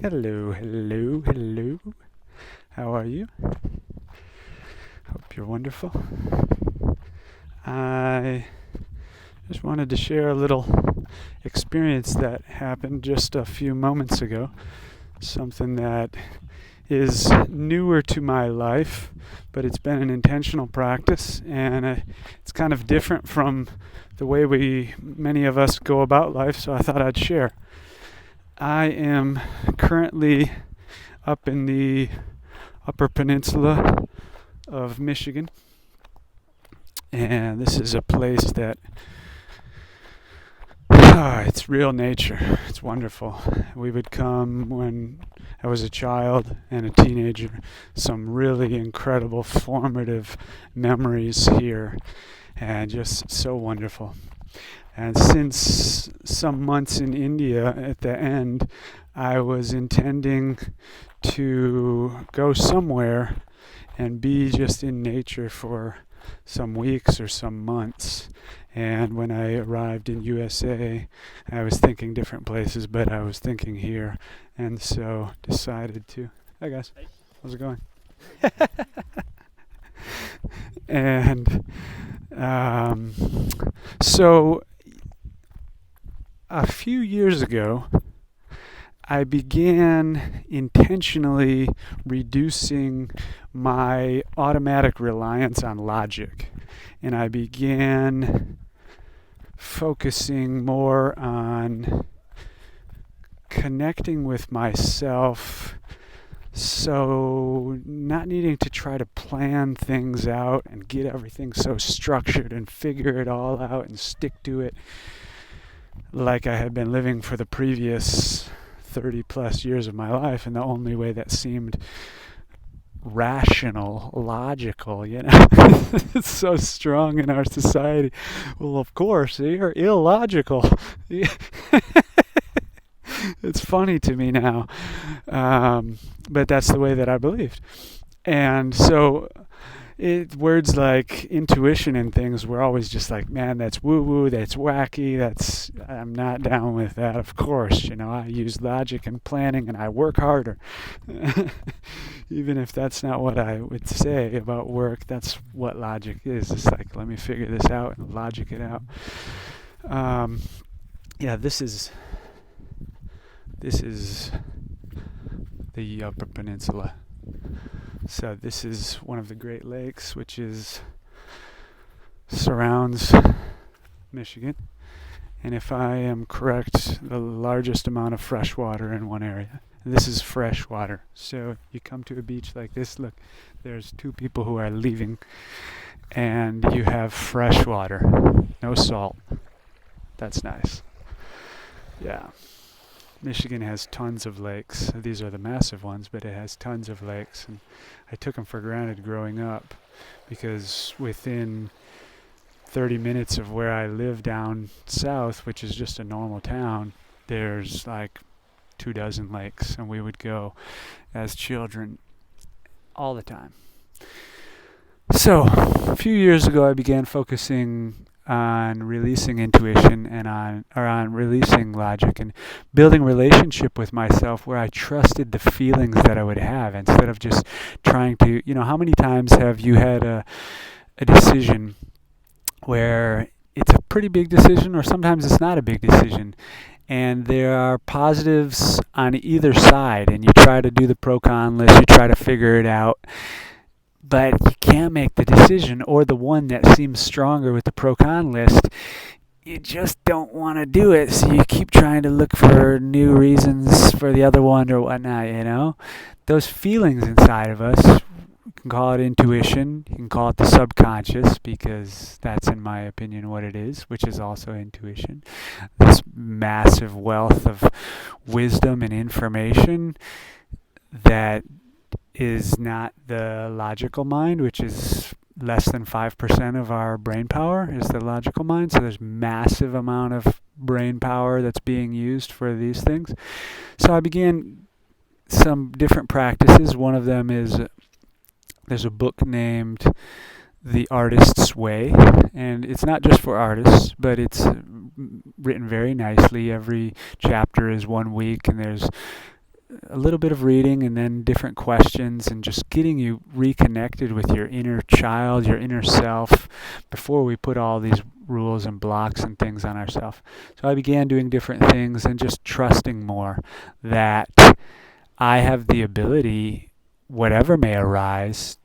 Hello, hello, hello. How are you? Hope you're wonderful. I just wanted to share a little experience that happened just a few moments ago. Something that is newer to my life, but it's been an intentional practice, and it's kind of different from the way many of us go about life, so I thought I'd share. I am currently up in the Upper Peninsula of Michigan, and this is a place that it's real nature. It's wonderful. We would come when I was a child and a teenager. Some really incredible formative memories here, and just so wonderful. And since some months in India at the end, I was intending to go somewhere and be just in nature for some weeks or some months. And when I arrived in USA, I was thinking different places, but I was thinking here, and so decided to. Hi guys, how's it going? And so a few years ago, I began intentionally reducing my automatic reliance on logic, and I began focusing more on connecting with myself, so not needing to try to plan things out and get everything so structured and figure it all out and stick to it like I had been living for the previous 30 plus years of my life, and the only way that seemed rational, logical, it's so strong in our society. Well, of course, you're illogical. It's funny to me now, but that's the way that I believed. And so words like intuition and things were always just like, man, that's woo-woo, that's wacky, I'm not down with that. Of course, I use logic and planning, and I work harder. Even if that's not what I would say about work, that's what logic is. It's like, let me figure this out and logic it out. This is the Upper Peninsula. So this is one of the Great Lakes, which surrounds Michigan, and if I am correct, the largest amount of fresh water in one area. And this is fresh water. So you come to a beach like this, look, there's two people who are leaving, and you have fresh water, no salt. That's nice. Yeah. Michigan has tons of lakes. These are the massive ones, but it has tons of lakes, and I took them for granted growing up, because within 30 minutes of where I live down south, which is just a normal town, there's like 24 lakes, and we would go as children all the time. So a few years ago, I began focusing on releasing intuition and on releasing logic and building relationship with myself where I trusted the feelings that I would have, instead of just trying to, how many times have you had a decision where it's a pretty big decision, or sometimes it's not a big decision, and there are positives on either side, and you try to do the pro-con list, you try to figure it out, but you can't make the decision, or the one that seems stronger with the pro-con list, you just don't want to do it, so you keep trying to look for new reasons for the other one or whatnot, Those feelings inside of us, you can call it intuition, you can call it the subconscious, because that's, in my opinion, what it is, which is also intuition. This massive wealth of wisdom and information that is not the logical mind, which is less than 5% of our brain power is the logical mind. So there's massive amount of brain power that's being used for these things. So I began some different practices. One of them is, there's a book named The Artist's Way, and it's not just for artists, but it's written very nicely. Every chapter is 1 week, and there's a little bit of reading and then different questions and just getting you reconnected with your inner child, your inner self, before we put all these rules and blocks and things on ourselves. So I began doing different things and just trusting more that I have the ability, whatever may arise,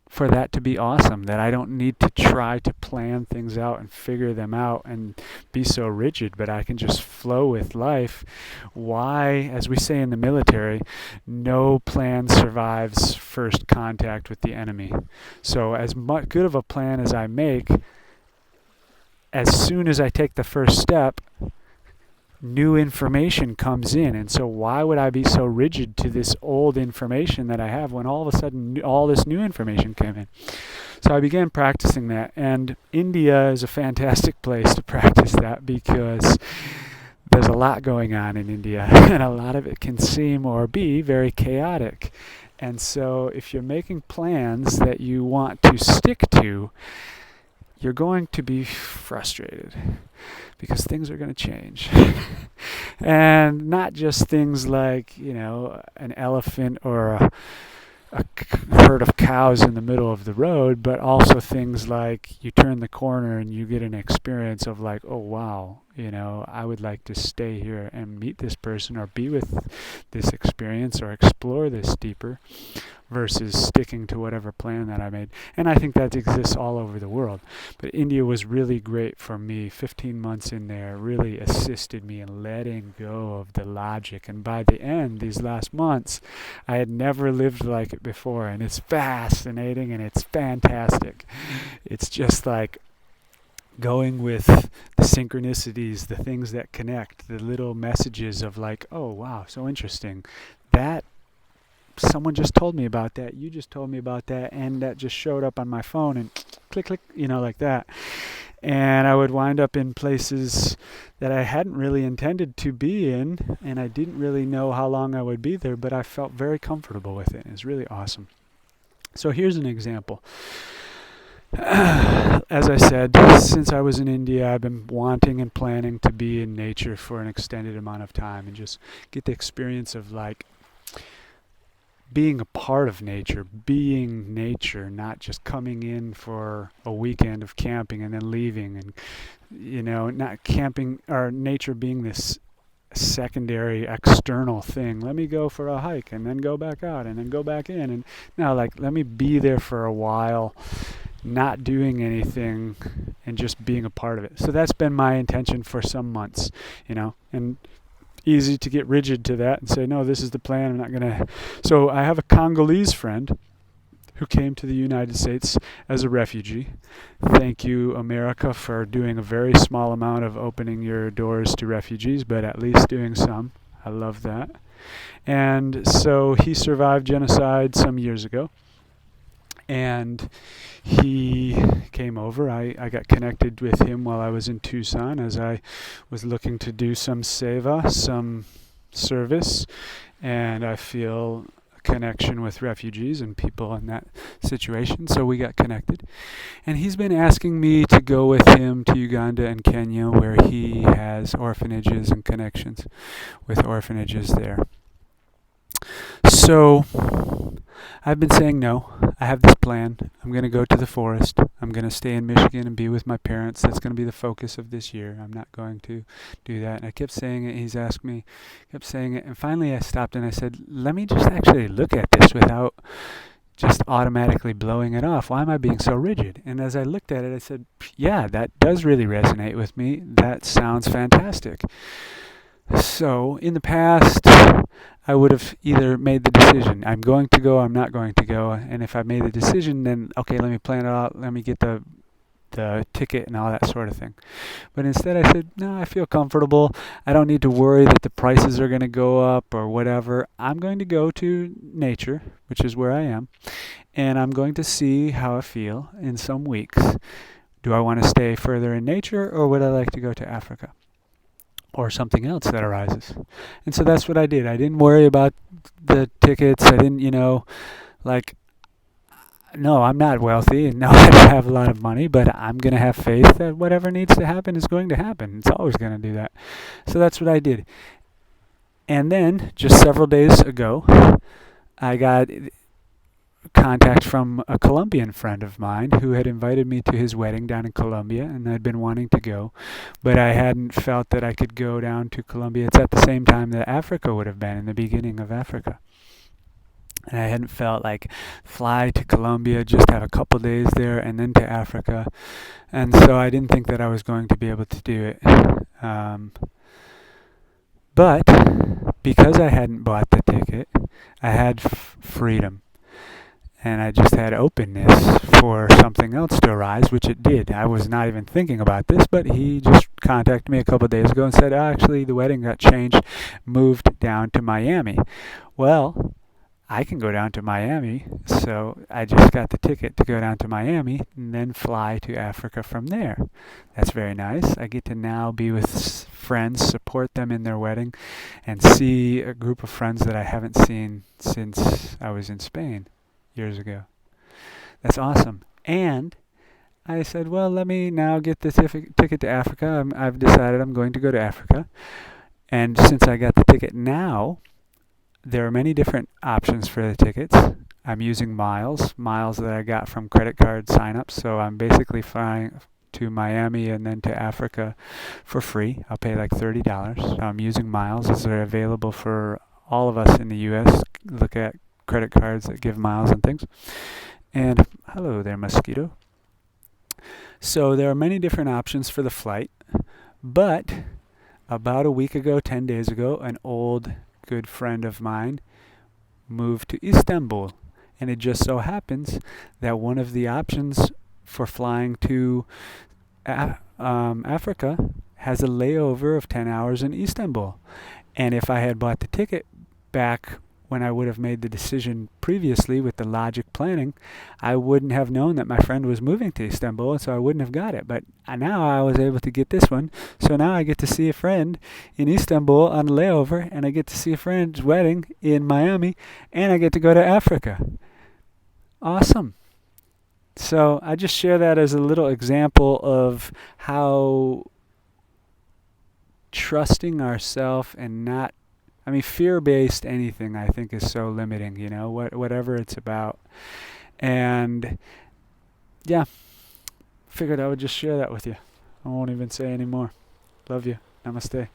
for that to be awesome, that I don't need to try to plan things out and figure them out and be so rigid, but I can just flow with life. Why, as we say in the military, no plan survives first contact with the enemy. So as good of a plan as I make, as soon as I take the first step, new information comes in. And so why would I be so rigid to this old information that I have when all of a sudden all this new information came in? So I began practicing that, and India is a fantastic place to practice that because there's a lot going on in India and a lot of it can seem or be very chaotic. And so if you're making plans that you want to stick to, you're going to be frustrated because things are going to change. And not just things like, an elephant or a herd of cows in the middle of the road, but also things like you turn the corner and you get an experience of like, oh wow, I would like to stay here and meet this person or be with this experience or explore this deeper, versus sticking to whatever plan that I made. And I think that exists all over the world. But India was really great for me. 15 months in there really assisted me in letting go of the logic. And by the end, these last months, I had never lived like it before. And it's fascinating and it's fantastic. It's just like going with the synchronicities, the things that connect, the little messages of like, oh wow, so interesting. That someone just told me about that, you just told me about that, and that just showed up on my phone and click, click, like that. And I would wind up in places that I hadn't really intended to be in, and I didn't really know how long I would be there, but I felt very comfortable with it. It was really awesome. So here's an example. As I said, since I was in India, I've been wanting and planning to be in nature for an extended amount of time and just get the experience of like being a part of nature, being nature, not just coming in for a weekend of camping and then leaving, and not camping or nature being this secondary external thing. Let me go for a hike and then go back out and then go back in, and now like let me be there for a while, not doing anything and just being a part of it. So that's been my intention for some months, and easy to get rigid to that and say, no, this is the plan, I'm not going to. So I have a Congolese friend who came to the United States as a refugee. Thank you, America, for doing a very small amount of opening your doors to refugees, but at least doing some. I love that. And so he survived genocide some years ago. And he came over. I got connected with him while I was in Tucson as I was looking to do some seva, some service, and I feel a connection with refugees and people in that situation, so we got connected. And he's been asking me to go with him to Uganda and Kenya, where he has orphanages and connections with orphanages there. So I've been saying no. I have this plan. I'm going to go to the forest. I'm going to stay in Michigan and be with my parents. That's going to be the focus of this year. I'm not going to do that. And I kept saying it. He's asked me, kept saying it. And finally I stopped and I said, let me just actually look at this without just automatically blowing it off. Why am I being so rigid? And as I looked at it, I said, yeah, that does really resonate with me. That sounds fantastic. So in the past, I would have either made the decision, I'm going to go, I'm not going to go. And if I made the decision, then okay, let me plan it out, let me get the ticket and all that sort of thing. But instead I said, no, I feel comfortable. I don't need to worry that the prices are going to go up or whatever. I'm going to go to nature, which is where I am, and I'm going to see how I feel in some weeks. Do I want to stay further in nature, or would I like to go to Africa? Or something else that arises. And so that's what I did. I didn't worry about the tickets. I didn't, no, I'm not wealthy, and no, I don't have a lot of money, but I'm going to have faith that whatever needs to happen is going to happen. It's always going to do that. So that's what I did. And then, just several days ago, I got contact from a Colombian friend of mine who had invited me to his wedding down in Colombia, and I'd been wanting to go, but I hadn't felt that I could go down to Colombia. It's at the same time that Africa would have been, in the beginning of Africa. And I hadn't felt like fly to Colombia, just have a couple days there, and then to Africa. And so I didn't think that I was going to be able to do it. But because I hadn't bought the ticket, I had freedom. And I just had openness for something else to arise, which it did. I was not even thinking about this, but he just contacted me a couple of days ago and said, actually, the wedding got changed, moved down to Miami. Well, I can go down to Miami, so I just got the ticket to go down to Miami and then fly to Africa from there. That's very nice. I get to now be with friends, support them in their wedding, and see a group of friends that I haven't seen since I was in Spain years ago. That's awesome. And I said, well, let me now get the ticket to Africa. I've decided I'm going to go to Africa. And since I got the ticket now, there are many different options for the tickets. I'm using miles that I got from credit card signups. So I'm basically flying to Miami and then to Africa for free. I'll pay like $30. So I'm using miles as they're available for all of us in the U.S. Look at credit cards that give miles and things. And hello there, mosquito. So there are many different options for the flight, but about a week ago, 10 days ago, an old good friend of mine moved to Istanbul, and it just so happens that one of the options for flying to Africa has a layover of 10 hours in Istanbul. And if I had bought the ticket back when I would have made the decision previously with the logic planning, I wouldn't have known that my friend was moving to Istanbul, and so I wouldn't have got it. But now I was able to get this one, so now I get to see a friend in Istanbul on a layover, and I get to see a friend's wedding in Miami, and I get to go to Africa. Awesome. So I just share that as a little example of how trusting ourselves and not, fear-based anything, I think, is so limiting, whatever it's about. And, yeah, figured I would just share that with you. I won't even say any more. Love you. Namaste.